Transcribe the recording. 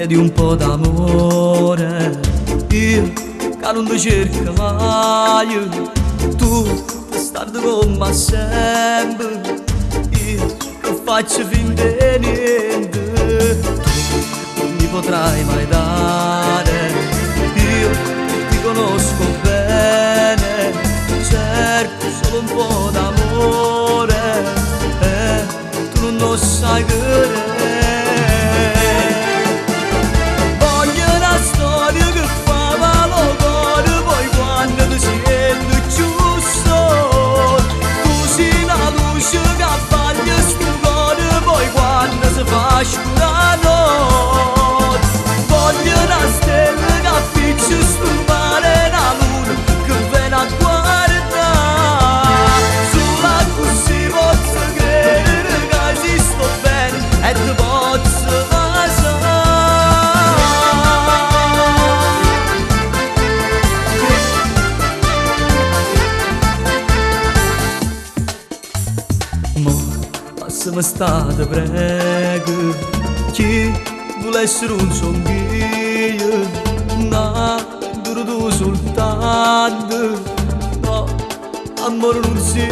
chiedi un po' d'amore, io che non ti cerco mai, tu stardi con me sempre, io che faccio finta di niente, tu non mi potrai mai dare, io che ti conosco bene, cerco solo un po' d'amore e tu non lo sai che la notte, voglio una stella che appiccia sul mare, la luna che viene a guardare, sulla così posso credere che esisto bene e ti posso basare. Mo passami state prego, chi vuole essere un sogno, no, duro tu soltanto, no, amore non si